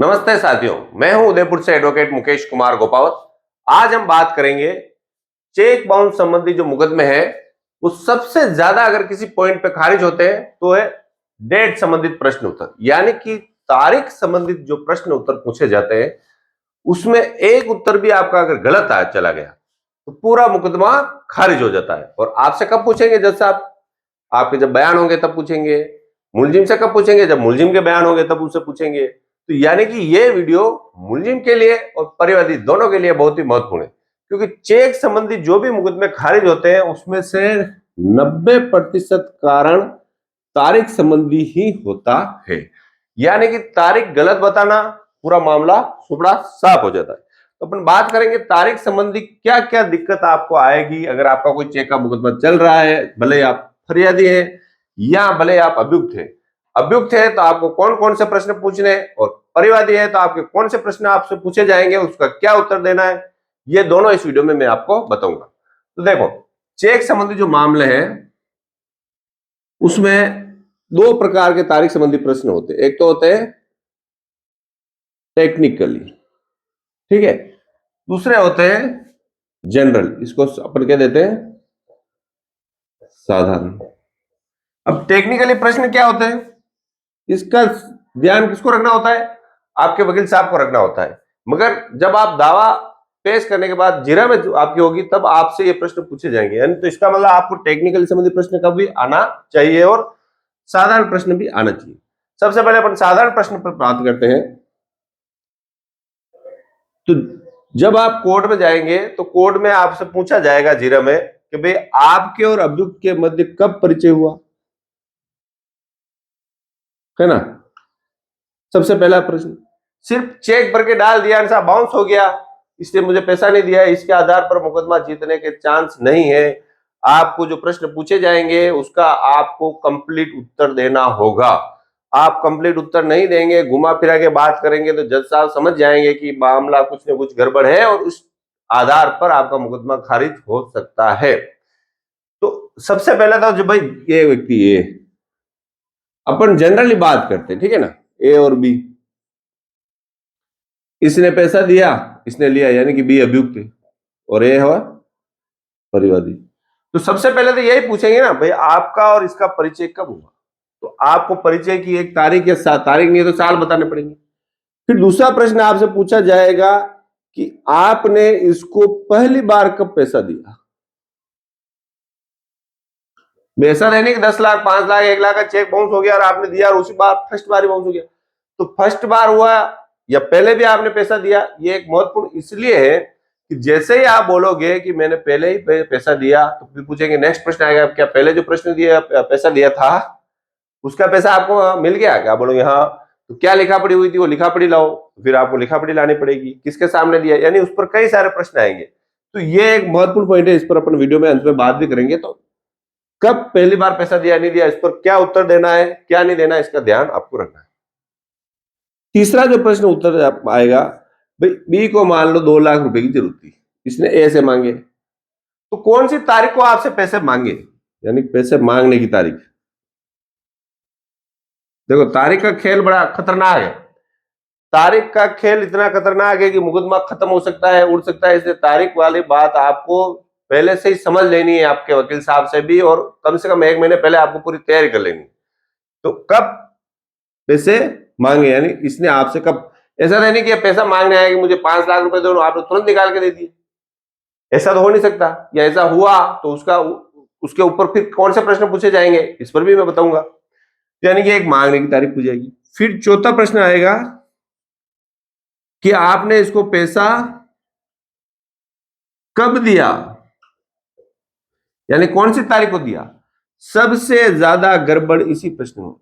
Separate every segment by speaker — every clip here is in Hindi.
Speaker 1: नमस्ते साथियों, मैं हूं उदयपुर से एडवोकेट मुकेश कुमार गोपावत। आज हम बात करेंगे चेक बाउंस संबंधी जो मुकदमे हैं, वो सबसे ज्यादा अगर किसी पॉइंट पे खारिज होते हैं तो है डेट संबंधित प्रश्न उत्तर, यानी कि तारीख संबंधित जो प्रश्न उत्तर पूछे जाते हैं उसमें एक उत्तर भी आपका अगर गलत आया चला गया तो पूरा मुकदमा खारिज हो जाता है। और आपसे कब पूछेंगे? जज साहब आपके जब बयान होंगे तब पूछेंगे। मुलजिम से कब पूछेंगे? जब मुलजिम के बयान होंगे तब उससे पूछेंगे। तो यानी कि ये वीडियो मुलजिम के लिए और परिवादी दोनों के लिए बहुत ही महत्वपूर्ण है, क्योंकि चेक संबंधी जो भी मुकदमे खारिज होते हैं उसमें से 90% कारण तारीख संबंधी ही होता है। यानी कि तारीख गलत बताना पूरा मामला सुपड़ा साफ हो जाता है। तो अपन बात करेंगे तारीख संबंधी क्या क्या दिक्कत आपको आएगी अगर आपका कोई चेक का मुकदमा चल रहा है, भले आप फरियादी है या भले आप अभियुक्त है। अभियुक्त है तो आपको कौन कौन से प्रश्न पूछने हैं, और परिवादी है तो आपके कौन से प्रश्न आपसे पूछे जाएंगे, उसका क्या उत्तर देना है, ये दोनों इस वीडियो में मैं आपको बताऊंगा। तो देखो, चेक संबंधी जो मामले हैं उसमें दो प्रकार के तारीख संबंधी प्रश्न होते हैं। एक तो होते हैं टेक्निकली, ठीक है, दूसरे होते हैं जनरल, इसको अपन क्या देते हैं, साधारण। अब टेक्निकली प्रश्न क्या होते हैं, इसका ध्यान किसको रखना होता है? आपके वकील साहब को रखना होता है। मगर जब आप दावा पेश करने के बाद जिरा में आपकी होगी तब आपसे ये प्रश्न पूछे जाएंगे, यानी तो इसका मतलब आपको टेक्निकल संबंधी प्रश्न का भी आना चाहिए और साधारण प्रश्न भी आना चाहिए। सबसे पहले अपन साधारण प्रश्न पर बात करते हैं। तो जब आप कोर्ट में जाएंगे तो कोर्ट में आपसे पूछा जाएगा जिरा में कि भाई आपके और अभियुक्त के मध्य कब परिचय हुआ, है ना। सबसे पहला प्रश्न, सिर्फ चेक भर के डाल दिया, ऐसा बाउंस हो गया, इसलिए मुझे पैसा नहीं दिया, इसके आधार पर मुकदमा जीतने के चांस नहीं है। आपको जो प्रश्न पूछे जाएंगे उसका आपको कंप्लीट उत्तर देना होगा। आप कंप्लीट उत्तर नहीं देंगे, घुमा फिरा के बात करेंगे तो जज साहब समझ जाएंगे कि मामला कुछ न कुछ गड़बड़ है और उस आधार पर आपका मुकदमा खारिज हो सकता है। तो सबसे पहले तो जो भाई ये व्यक्ति ये अपन जनरली बात करते हैं, ठीक है ना, ए और बी, इसने पैसा दिया, इसने लिया, यानी कि बी अभियुक्त है और ए हुआ परिवादी। तो सबसे पहले तो यही पूछेंगे ना भाई आपका और इसका परिचय कब हुआ। तो आपको परिचय की एक तारीख या तारीख नहीं है तो साल बताने पड़ेंगे। फिर दूसरा प्रश्न आपसे पूछा जाएगा कि आपने इसको पहली बार कब पैसा दिया। पैसा देने के 10 लाख 5 लाख 1 लाख का चेक बाउंस हो गया और आपने दिया और उसी बार फर्स्ट बार ही बाउंस हो गया, तो फर्स्ट बार हुआ या पहले भी आपने पैसा दिया, ये एक महत्वपूर्ण इसलिए है कि जैसे ही आप बोलोगे कि मैंने पहले ही पैसा दिया तो फिर पूछेंगे, नेक्स्ट प्रश्न आएगा क्या पहले जो प्रश्न दिया पैसा दिया था उसका पैसा आपको मिल गया क्या? बोलोगे हाँ। तो क्या लिखा पड़ी हुई थी, वो लिखा पड़ी लाओ, फिर आपको लिखा पड़ी लानी पड़ेगी, किसके सामने दिया, यानी उस पर कई सारे प्रश्न आएंगे। तो ये एक महत्वपूर्ण पॉइंट है, इस पर अपन वीडियो में अंत में बात भी करेंगे। तो कब पहली बार पैसा दिया नहीं दिया, इस पर क्या उत्तर देना है क्या नहीं देना है, इसका ध्यान आपको रखना है। तीसरा जो प्रश्न उत्तर आएगा, भाई बी को मान लो 2 लाख रुपए की जरूरत थी, इसने ए से मांगे, तो कौन सी तारीख को आपसे पैसे मांगे, यानी पैसे मांगने की तारीख। देखो तारीख का खेल बड़ा खतरनाक है। तारीख का खेल इतना खतरनाक है कि मुकदमा खत्म हो सकता है, उड़ सकता है, इसलिए तारीख वाली बात आपको पहले से ही समझ लेनी है आपके वकील साहब से भी, और कम से कम 1 महीने पहले आपको पूरी तैयारी कर लेनी। तो कब पैसे मांगे, यानी इसने आपसे कब, ऐसा नहीं कि पैसा मांगने आया कि मुझे 5 लाख रुपए दो, आपने तुरंत निकाल के दे दिए, ऐसा तो हो नहीं सकता। या ऐसा हुआ तो उसके ऊपर फिर कौन से प्रश्न पूछे जाएंगे इस पर भी मैं बताऊंगा। यानी कि एक मांगने की तारीख पूछी जाएगी। फिर चौथा प्रश्न आएगा कि आपने इसको पैसा कब दिया, यानी कौन सी तारीख को दिया। सबसे ज्यादा गड़बड़ इसी प्रश्न में।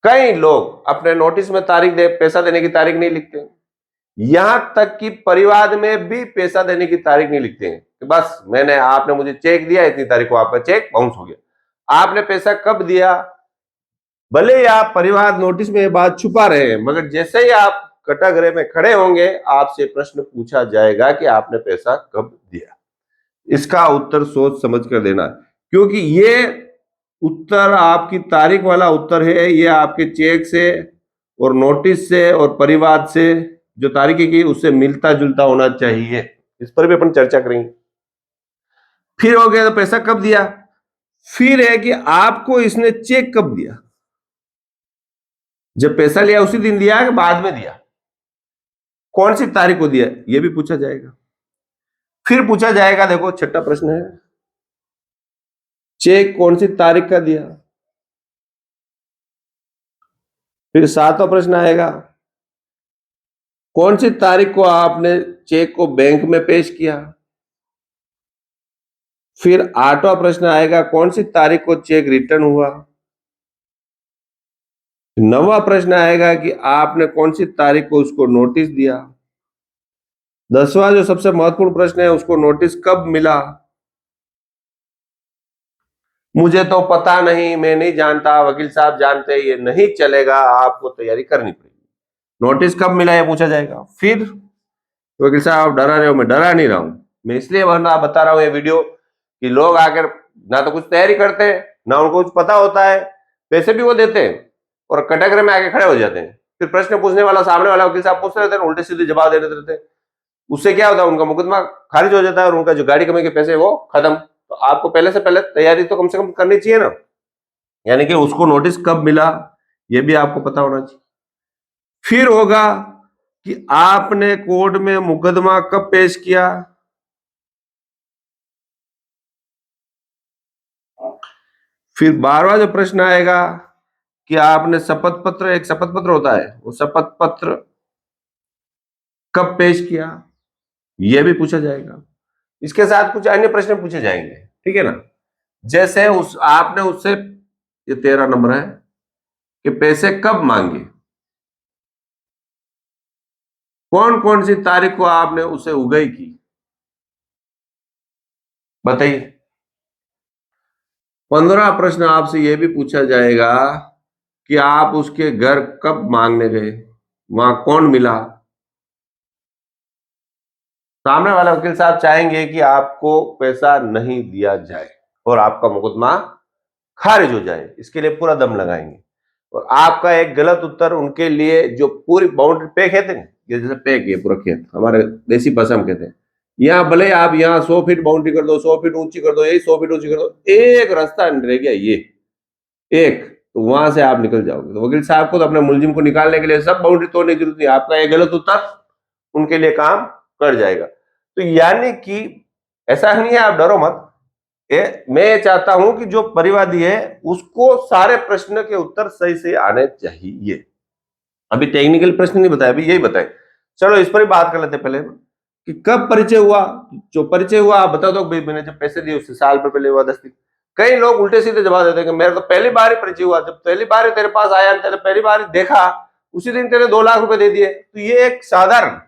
Speaker 1: कई लोग अपने नोटिस में तारीख पैसा देने की तारीख नहीं लिखते, यहां तक कि परिवाद में भी पैसा देने की तारीख नहीं लिखते हैं कि बस आपने मुझे चेक दिया, इतनी तारीख को आपका चेक बाउंस हो गया। आपने पैसा कब दिया, भले ही आप परिवाद नोटिस में ये बात छुपा रहे हैं, मगर जैसे ही आप कटागरे में खड़े होंगे आपसे प्रश्न पूछा जाएगा कि आपने पैसा कब दिया। इसका उत्तर सोच समझ कर देना, क्योंकि ये उत्तर आपकी तारीख वाला उत्तर है, ये आपके चेक से और नोटिस से और परिवाद से जो तारीख की उससे मिलता जुलता होना चाहिए। इस पर भी अपन चर्चा करेंगे। फिर हो गया तो पैसा कब दिया, फिर है कि आपको इसने चेक कब दिया, जब पैसा लिया उसी दिन दिया कि बाद में दिया, कौन सी तारीख को दिया, यह भी पूछा जाएगा। फिर पूछा जाएगा, देखो छठा प्रश्न है, चेक कौन सी तारीख का दिया। फिर सातवां प्रश्न आएगा, कौन सी तारीख को आपने चेक को बैंक में पेश किया। फिर आठवां प्रश्न आएगा, कौन सी तारीख को चेक रिटर्न हुआ। नौवां प्रश्न आएगा कि आपने कौन सी तारीख को उसको नोटिस दिया। 10वां जो सबसे महत्वपूर्ण प्रश्न है, उसको नोटिस कब मिला। मुझे तो पता नहीं, मैं नहीं जानता, वकील साहब जानते, ये नहीं चलेगा, आपको तैयारी करनी पड़ेगी। नोटिस कब मिला ये पूछा जाएगा। फिर वकील साहब डरा रहे हो, मैं डरा नहीं रहा हूं, मैं इसलिए बता रहा हूं ये वीडियो कि लोग आकर ना तो कुछ तैयारी करते हैं, ना उनको कुछ पता होता है, पैसे भी वो देते हैं और कटघरे में आके खड़े हो जाते हैं। फिर प्रश्न पूछने वाला सामने वाला वकील साहब पूछते रहते हैं, उल्टे सीधे जवाब दे देते रहते हैं। उससे क्या होता है, उनका मुकदमा खारिज हो जाता है और उनका जो गाड़ी कमाई के पैसे वो खत्म। तो आपको पहले से पहले तैयारी तो कम से कम करनी चाहिए ना, यानी कि उसको नोटिस कब मिला ये भी आपको पता होना चाहिए। फिर होगा कि आपने कोर्ट में मुकदमा कब पेश किया। फिर 12वां जो प्रश्न आएगा कि आपने शपथ पत्र, एक शपथ पत्र होता है, वो शपथ पत्र कब पेश किया, यह भी पूछा जाएगा। इसके साथ कुछ अन्य प्रश्न पूछे जाएंगे, ठीक है ना। जैसे आपने उससे, ये 13 नंबर है, कि पैसे कब मांगे, कौन कौन सी तारीख को आपने उसे उगई की, बताइए। 15वां प्रश्न आपसे यह भी पूछा जाएगा कि आप उसके घर कब मांगने गए, वहां कौन मिला। सामने वाला वकील साहब चाहेंगे कि आपको पैसा नहीं दिया जाए और आपका मुकदमा खारिज हो जाए, इसके लिए पूरा दम लगाएंगे। और आपका एक गलत उत्तर उनके लिए जो पूरी बाउंड्री पे कहते हैं, ये जैसे पे किए पूरा खेत, हमारे देसी भाषा में कहते हैं, यहाँ भले आप यहाँ 100 फीट बाउंड्री कर दो, 100 फीट ऊंची कर दो, यही 100 फीट ऊंची कर दो, एक रास्ता रह गया ये एक, तो वहां से आप निकल जाओगे। तो वकील साहब को तो अपने मुलजिम को निकालने के लिए सब बाउंड्री तोड़ने की जरूरत नहीं, आपका एक गलत उत्तर उनके लिए काम कर जाएगा। तो यानी कि ऐसा नहीं है, आप डरो मत। मैं चाहता हूं कि जो परिवादी है उसको सारे प्रश्न के उत्तर सही से आने चाहिए। अभी टेक्निकल प्रश्न नहीं बताया, अभी यही बताए। चलो इस पर ही बात कर लेते पहले कि कब परिचय हुआ। जो परिचय हुआ आप बता दो, भाई मैंने जब पैसे दिए उससे साल पर पहले हुआ, 10 दिन। कई लोग उल्टे सीधे जवाब देते हैं कि मेरा तो पहली बार ही परिचय हुआ, जब पहली बार ही तेरे पास आया, तेरे पहली बार ही देखा, उसी दिन तेरे 2 लाख रुपए दे दिए। तो ये एक साधारण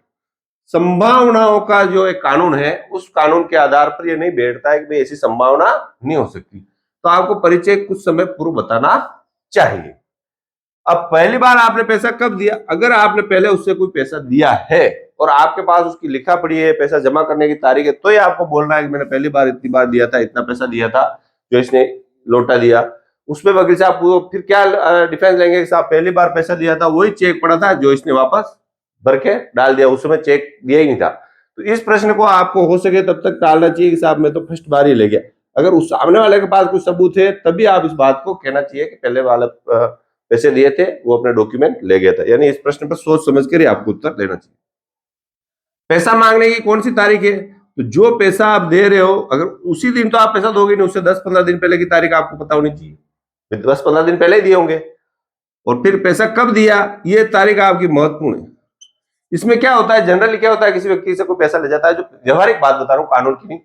Speaker 1: संभावनाओं का जो एक कानून है, उस कानून के आधार पर ये नहीं बैठता है कि भाई ऐसी संभावना नहीं हो सकती। तो आपको परिचय कुछ समय पूर्व बताना चाहिए। अब पहली बार आपने पैसा कब दिया, अगर आपने पहले उससे कोई पैसा दिया है और आपके पास उसकी लिखा पड़ी है, पैसा जमा करने की तारीख है, तो ही आपको बोलना है कि मैंने पहली बार इतनी बार दिया था, इतना पैसा दिया था, जो इसने लौटा दिया। उसमें वकील साहब फिर क्या डिफेंस लेंगे कि साहब पहली बार पैसा दिया था वही चेक पड़ा था जो इसने वापस भर के डाल दिया, उस समय चेक दिया ही नहीं था। तो इस प्रश्न को आपको हो सके तब तक टालना चाहिए कि साहब मैं तो फर्स्ट बार ही ले गया। अगर उस सामने वाले के पास कुछ सबूत है तभी आप इस बात को कहना चाहिए कि पहले वाला पैसे दिए थे वो अपने डॉक्यूमेंट ले गया था। यानी इस प्रश्न पर सोच समझ कर ही आपको उत्तर देना चाहिए। पैसा मांगने की कौन सी तारीख है, तो जो पैसा आप दे रहे हो अगर उसी दिन तो आप पैसा दोगे नहीं, उससे 10-15 दिन पहले की तारीख आपको पता होनी चाहिए। 10-15 दिन पहले ही दिए होंगे। और फिर पैसा कब दिया ये तारीख आपकी महत्वपूर्ण है। इसमें क्या होता है, जनरली क्या होता है, किसी व्यक्ति से कोई पैसा ले जाता है, जो व्यवहारिक बात बता रहा हूं कानून की नहीं,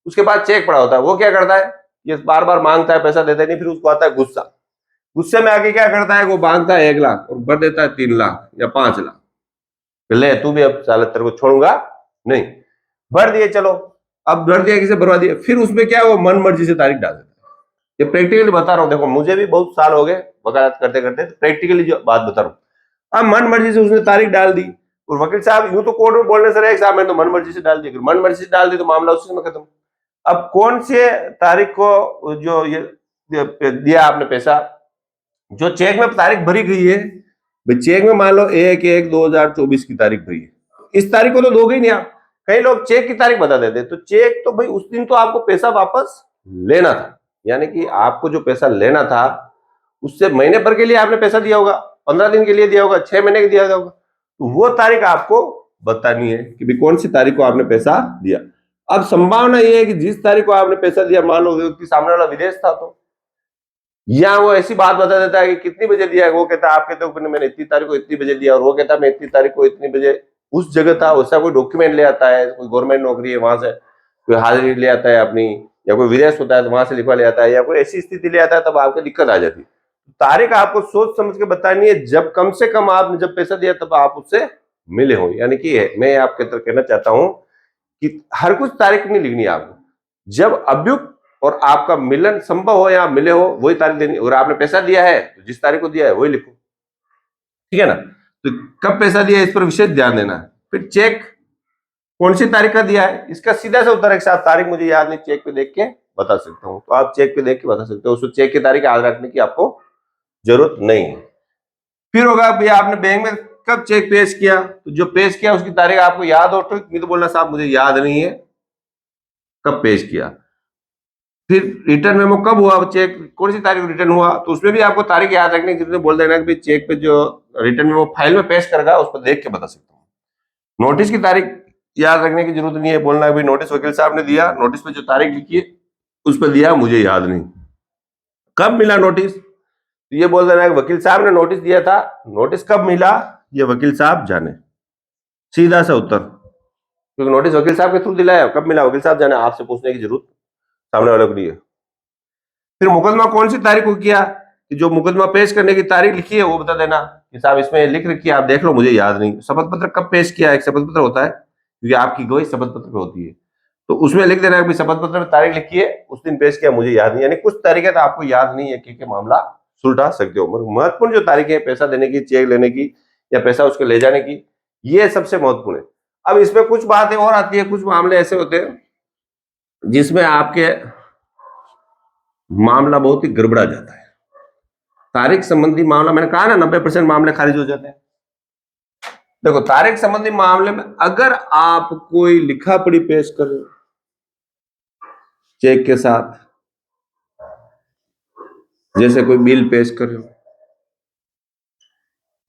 Speaker 1: उसके बाद चेक पड़ा होता है, वो क्या करता है, ये बार बार मांगता है, पैसा देता नहीं, फिर उसको आता है गुस्सा। गुस्से में आके क्या करता है, वो मांगता है 1 लाख और भर देता है 3 लाख या 5 लाख। ले तू भी अब साले तेरे को छोड़ूंगा नहीं, भर दिए, चलो अब भर दिया, किसे भरवा दिया, फिर उसमें क्या वो मन मर्जी से तारीख डाल देता है। ये प्रैक्टिकली बता रहा हूँ, देखो मुझे भी बहुत साल हो गए वकालत करते करते, प्रैक्टिकली जो बात बता रहा हूँ। अब मन मर्जी से उसने तारीख डाल दी और वकील साहब यूं तो कोर्ट में बोलने से रहे साहब मैंने तो मन मर्जी से डाल दी, मन मर्जी से डाल दी तो मामला उसी में खत्म। अब कौन से तारीख को जो ये दिया आपने पैसा, जो चेक में तारीख भरी गई है, भाई चेक में मान लो 1/1/2024 की तारीख भरी है, इस तारीख को तो दोगे ही नहीं आप। कई लोग चेक की तारीख बता देते, तो चेक तो भाई उस दिन तो आपको पैसा वापस लेना था, यानी कि आपको जो पैसा लेना था उससे महीने भर के लिए आपने पैसा दिया होगा, 15 दिन के लिए दिया होगा, 6 महीने के दिया होगा, तो वो तारीख आपको बतानी है कि भाई कौन सी तारीख को आपने पैसा दिया। अब संभावना ये है कि जिस तारीख को आपने पैसा दिया, मान लो व्यक्ति सामने वाला विदेश था, तो या वो ऐसी बात बता देता है कि कितनी बजे दिया है, वो कहता है आप कहते हो मैंने इतनी तारीख को इतनी बजे दिया, और वो कहता है मैं इतनी तारीख को इतनी बजे उस जगह था, वैसा कोई डॉक्यूमेंट ले आता है, कोई गवर्नमेंट नौकरी है वहां से कोई हाजिरी ले आता है अपनी, या कोई विदेश होता है तो वहां से लिखवा ले आता है, या कोई ऐसी स्थिति ले आता है, तब आपको दिक्कत आ जाती है। तारीख आपको सोच समझ के बतानी है, जब कम से कम आपने जब पैसा दिया तब आप उससे मिले हो। यानी कि मैं आपके तरफ कहना चाहता हूं कि हर कुछ तारीख नहीं लिखनी है आपको, जब अभियुक्त और आपका मिलन संभव हो या आप मिले हो वही तारीख देनी। अगर आपने पैसा दिया है तो जिस तारीख को दिया है वही लिखो, ठीक है ना। तो कब पैसा दिया इस पर विशेष ध्यान देना है। फिर चेक कौन सी तारीख का दिया है, इसका सीधा सा उत्तर है साहब तारीख मुझे याद नहीं, चेक पे देख के बता सकता हूं। तो आप चेक पे देख के बता सकते हो, उसको चेक की तारीख याद रखने की आपको जरूरत नहीं है। फिर होगा भैया आपने बैंक में कब चेक पेश किया, तो जो पेश किया उसकी तारीख आपको याद हो, तो नहीं तो बोलना साहब मुझे याद नहीं है कब पेश किया। फिर रिटर्न मेमो कब हुआ, चेक कौन सी तारीख रिटर्न हुआ, तो उसमें भी आपको तारीख याद रखने की जरूरत, बोल देना कि चेक पे जो रिटर्न मेमो फाइल में पेश करेगा उस पर देख के बता सकता हूँ। नोटिस की तारीख याद रखने की जरूरत नहीं है, बोलना भाई नोटिस वकील साहब ने दिया, नोटिस पे जो तारीख लिखी है उस पर दिया, मुझे याद नहीं। कब मिला नोटिस, तो ये बोल देना कि वकील साहब ने नोटिस दिया था, नोटिस कब मिला ये वकील साहब जाने, सीधा सा उत्तर, क्योंकि नोटिस वकील साहब के थ्रू दिलाया, कब मिला वकील साहब जाने, आपसे पूछने की जरूरत सामने वाले को नहीं है। फिर मुकदमा कौन सी तारीख को किया, कि जो मुकदमा पेश करने की तारीख लिखी है वो बता देना कि साहब इसमें लिख रखी है आप देख लो मुझे याद नहीं। शपथ पत्र कब पेश किया, एक शपथ पत्र होता है क्योंकि आपकी गवाही शपथ पत्र पे होती है, तो उसमें लिख देना कि शपथ पत्र में तारीख लिखी है उस दिन पेश किया मुझे याद नहीं, यानी कुछ तारीखें तो आपको याद नहीं है कि मामला सुलझा सकते हो। महत्वपूर्ण जो तारीखें है पैसा देने की, चेक लेने की या पैसा उसके ले जाने की, ये सबसे महत्वपूर्ण है। अब इसमें कुछ बातें और आती है, कुछ मामले ऐसे होते हैं जिसमें आपके मामला बहुत ही गड़बड़ा जाता है। तारीख संबंधी मामला, मैंने कहा ना 90% मामले खारिज हो जाते हैं। देखो तारीख संबंधी मामले में अगर आप कोई लिखा पढ़ी पेश कर रहे हो चेक के साथ, जैसे कोई बिल पेश कर रहे हो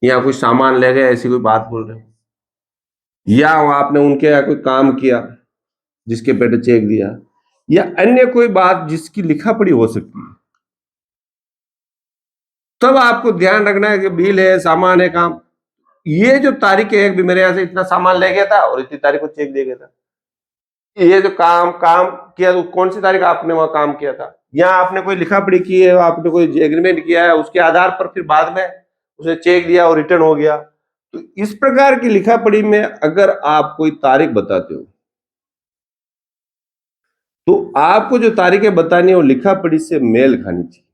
Speaker 1: या कोई सामान ले गए ऐसी कोई बात बोल रहे हो, या आपने उनके यहाँ कोई काम किया जिसके पेटे चेक दिया, या अन्य कोई बात जिसकी लिखा पढ़ी हो सकती है, तब आपको ध्यान रखना है कि बिल है, सामान है, काम, ये जो तारीख है कि मेरे यहां से इतना सामान ले गया था और इतनी तारीख को चेक दे गया था, ये जो काम किया तो कौन सी तारीख आपने वहां काम किया था, या आपने कोई लिखा पढ़ी की है, आपने कोई एग्रीमेंट किया है, उसके आधार पर फिर बाद में उसे चेक दिया और रिटर्न हो गया। तो इस प्रकार की लिखा पढ़ी में अगर आप कोई तारीख बताते हो तो आपको जो तारीखें बतानी है वो लिखा पढ़ी से मेल खानी चाहिए,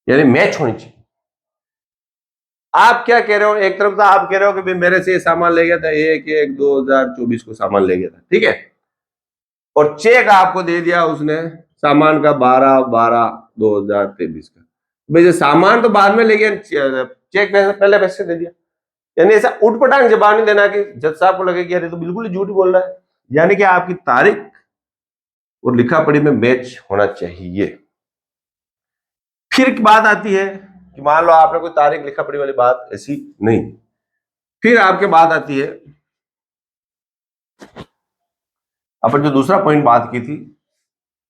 Speaker 1: यानी मैच होनी चाहिए। आप क्या कह रहे हो, एक तरफ तो आप कह रहे हो कि मेरे से ये सामान ले गया था 1/1/2024 को सामान ले गया था, ठीक है, और चेक आपको दे दिया उसने सामान का 12/12/2023 का, भाई जो सामान तो बाद में ले गया, चेक पहले पैसे दे दिया। यानी ऐसा उठपटांग जवाब नहीं देना कि जज साहब को लगे कि यार तो बिल्कुल ही झूठ बोल रहा है, यानी कि आपकी तारीख और लिखा पढ़ी में मैच होना चाहिए। फिर एक बात आती है कि मान लो आपने कोई तारीख लिखा पढ़ी वाली बात ऐसी नहीं, फिर आपके बात आती है अपन जो दूसरा पॉइंट बात की थी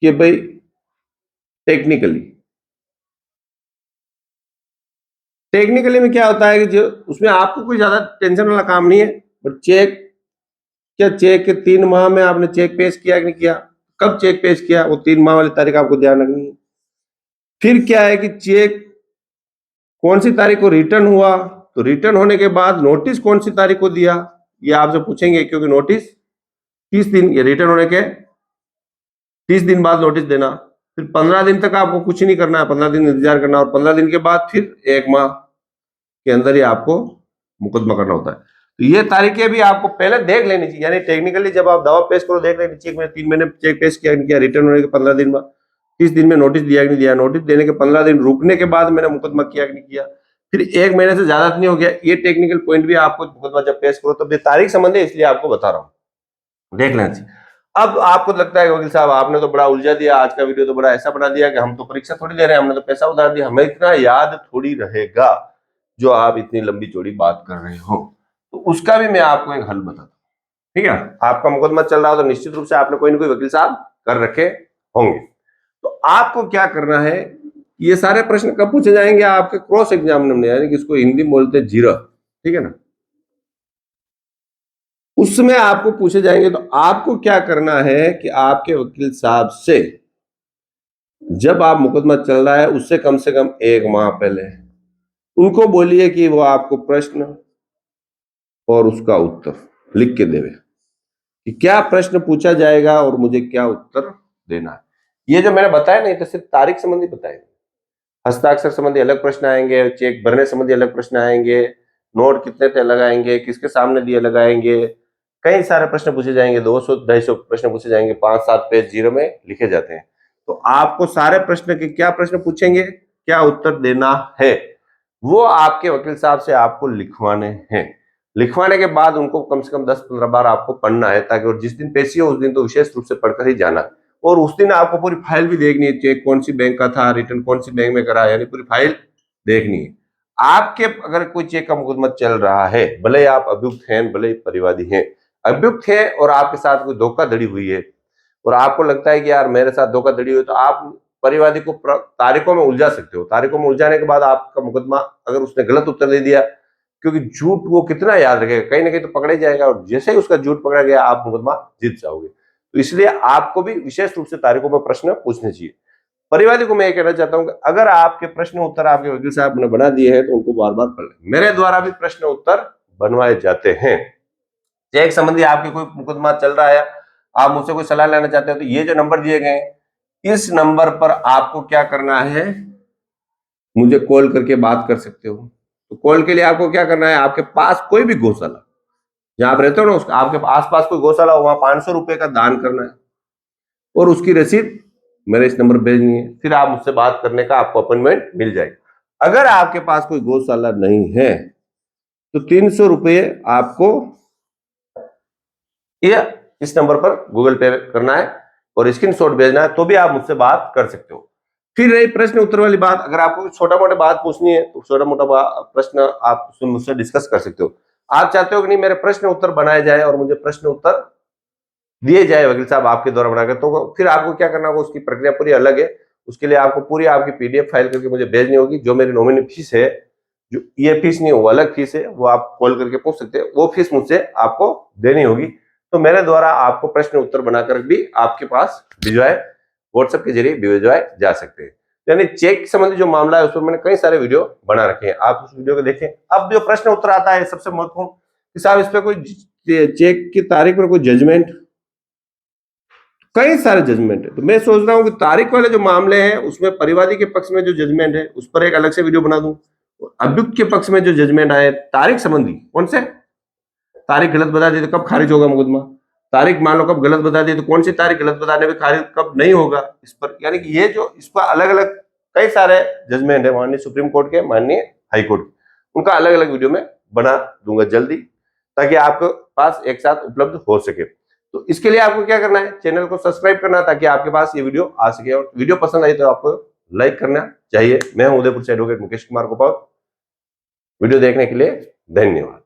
Speaker 1: कि भाई टेक्निकली में क्या होता है कि जो उसमें आपको कोई ज्यादा टेंशन वाला काम नहीं है, बट चेक के 3 माह में आपने चेक पेश किया कि नहीं किया, कब चेक पेश किया वो 3 माह वाली तारीख आपको ध्यान रखनी है। फिर क्या है कि चेक कौन सी तारीख को रिटर्न हुआ, तो रिटर्न होने के बाद नोटिस कौन सी तारीख को दिया ये आपसे पूछेंगे, क्योंकि नोटिस 30 दिन, ये रिटर्न होने के 30 दिन बाद नोटिस देना, फिर 15 दिन तक आपको कुछ नहीं करना है, 15 दिन इंतजार करना, और 15 दिन के बाद फिर 1 माह के अंदर ही आपको मुकदमा करना होता है। तो ये तारीखें भी आपको पहले देख लेनी चाहिए, यानी टेक्निकली जब आप दावा पेश करो देख लेनी चाहिए, मैंने 3 महीने चेक पेश किया, रिटर्न होने के 15 दिन बाद, 30 दिन में नोटिस दिया कि नहीं दिया, नोटिस देने के 15 दिन रुकने के बाद मैंने मुकदमा किया कि नहीं किया, फिर 1 महीने से ज्यादा नहीं हो गया, ये टेक्निकल पॉइंट भी आपको मुकदमा जब पेश करो तो तारीख संबंधी, इसलिए आपको बता रहा हूं, देख लेना चाहिए। अब आपको लगता है वकील साहब आपने तो बड़ा उलझा दिया, आज का वीडियो तो बड़ा ऐसा बना दिया कि हम तो परीक्षा थोड़ी दे रहे हैं, हमने तो पैसा उधार दिया, हमें इतना याद थोड़ी रहेगा जो आप इतनी लंबी चौड़ी बात कर रहे हो। तो उसका भी मैं आपको एक हल बताता हूँ, ठीक है। आपका मुकदमा चल रहा हो तो निश्चित रूप से आपने कोई ना कोई वकील साहब कर रखे होंगे। तो आपको क्या करना है, ये सारे प्रश्न कब पूछे जाएंगे, आपके क्रॉस एग्जामिनर में, यानी कि इसको हिंदी में बोलते हैं जीरा, ठीक है ना, उसमें आपको पूछे जाएंगे। तो आपको क्या करना है कि आपके वकील साहब से जब आप मुकदमा चल रहा है उससे कम से कम 1 माह पहले उनको बोलिए कि वो आपको प्रश्न और उसका उत्तर लिख के देवे कि क्या प्रश्न पूछा जाएगा और मुझे क्या उत्तर देना है। ये जो मैंने बताया नहीं तो सिर्फ तारीख संबंधी बताया, हस्ताक्षर संबंधी अलग प्रश्न आएंगे, चेक भरने संबंधी अलग प्रश्न आएंगे, नोट कितने थे लगाएंगे, किसके सामने दिए लगाएंगे, कई सारे प्रश्न पूछे जाएंगे, 200-250 प्रश्न पूछे जाएंगे, 5-7 पेज जीरो में लिखे जाते हैं। तो आपको सारे प्रश्न के क्या प्रश्न पूछेंगे, क्या उत्तर देना है, वो आपके वकील साहब से आपको लिखवाने हैं। लिखवाने के बाद उनको कम से कम 10-15 बार आपको पढ़ना है, ताकि और जिस दिन पेशी हो उस दिन तो विशेष रूप से पढ़कर ही जाना है। और उस दिन आपको पूरी फाइल भी देखनी है, चेक कौन सी बैंक का था, रिटर्न कौन सी बैंक में करा, यानी पूरी फाइल देखनी है। आपके अगर कोई चेक का मुकदमा चल रहा है, भले आप अभियुक्त हैं भले परिवादी हैं, अभियुक्त है और आपके साथ कोई धोखाधड़ी हुई है और आपको लगता है कि यार मेरे साथ धोखाधड़ी हुई, तो आप परिवादी को तारीखों में उलझा सकते हो। तारीखों में उलझाने के बाद आपका मुकदमा, अगर उसने गलत उत्तर दे दिया, क्योंकि झूठ वो कितना याद रखेगा, कहीं ना कहीं तो पकड़ा जाएगा, और जैसे ही उसका झूठ पकड़ा गया आप मुकदमा जीत जाओगे। तो इसलिए आपको भी विशेष रूप से तारीखों में प्रश्न पूछने चाहिए। परिवादी को मैं ये कहना चाहता हूं कि अगर आपके प्रश्न उत्तर आपके वकील साहब ने बना दिए हैं तो उनको बार बार पढ़ लें। मेरे द्वारा भी प्रश्न उत्तर बनवाए जाते हैं। चेक संबंधी आपके कोई मुकदमा चल रहा है, आप मुझसे कोई सलाह लेना चाहते हो, तो ये जो नंबर दिए गए हैं, इस नंबर पर आपको क्या करना है, मुझे कॉल करके बात कर सकते हो। तो कॉल के लिए आपको क्या करना है, आपके पास कोई भी गौशाला जहां आप रहते हो ना, उसका आपके आसपास कोई गौशाला हो, वहां 500 रुपए का दान करना है और उसकी रसीद मेरे इस नंबर भेजनी है। फिर आप मुझसे बात करने का आपको अपॉइंटमेंट मिल जाएगा। अगर आपके पास कोई गौशाला नहीं है तो 300 रुपये आपको या इस नंबर पर गूगल पे करना है और स्क्रीनशॉट भेजना है, तो भी आप मुझसे बात कर सकते हो। फिर रही प्रश्न उत्तर वाली बात, अगर आपको छोटा मोटा बात पूछनी है तो छोटा मोटा प्रश्न आप मुझसे डिस्कस कर सकते हो। आप चाहते हो कि नहीं मेरे प्रश्न उत्तर बनाए जाए और मुझे प्रश्न उत्तर दिए जाए वकील साहब आपके द्वारा बनाकर, तो फिर आपको क्या करना होगा, उसकी प्रक्रिया पूरी अलग है। उसके लिए आपको पूरी आपकी पीडीएफ फाइल करके मुझे भेजनी होगी। जो मेरी नॉमिनी फीस है, जो ये फीस नहीं है वो अलग फीस है, वो आप कॉल करके पूछ सकते हैं, वो फीस मुझसे आपको देनी होगी। तो मेरे द्वारा आपको प्रश्न उत्तर बनाकर भी आपके पास भिजवाए, व्हाट्सएप के जरिए भिजवाए जा सकते हैं। यानी चेक संबंधी जो मामला है उसमें मैंने कई सारे वीडियो बना रखे हैं, आप उस वीडियो को देखें। अब जो प्रश्न उत्तर आता है सबसे महत्वपूर्ण कि साहब इस पे कोई चेक की तारीख पर कोई जजमेंट, कई सारे जजमेंट है। तो मैं सोच रहा हूं कि तारीख वाले जो मामले हैं उसमें परिवादी के पक्ष में जो जजमेंट है उस पर एक अलग से वीडियो बना दूं, अभियुक्त के पक्ष में जो जजमेंट आए तारीख संबंधी, कौन से तारीख गलत बता दी तो कब खारिज होगा मुकदमा, तारीख मान लो कब गलत बता दी तो कौन सी तारीख गलत बताने में खारिज कब नहीं होगा, इस पर यानी कि ये जो इस पर अलग अलग कई सारे जजमेंट है, माननीय सुप्रीम कोर्ट के, माननीय हाई कोर्ट के, उनका अलग अलग वीडियो में बना दूंगा जल्दी, ताकि आपके पास एक साथ उपलब्ध हो सके। तो इसके लिए आपको क्या करना है, चैनल को सब्सक्राइब करना ताकि आपके पास ये वीडियो आ सके, और वीडियो पसंद आई तो आपको लाइक करना चाहिए। मैं हूं उदयपुर से एडवोकेट मुकेश कुमार गोपाल। वीडियो देखने के लिए धन्यवाद।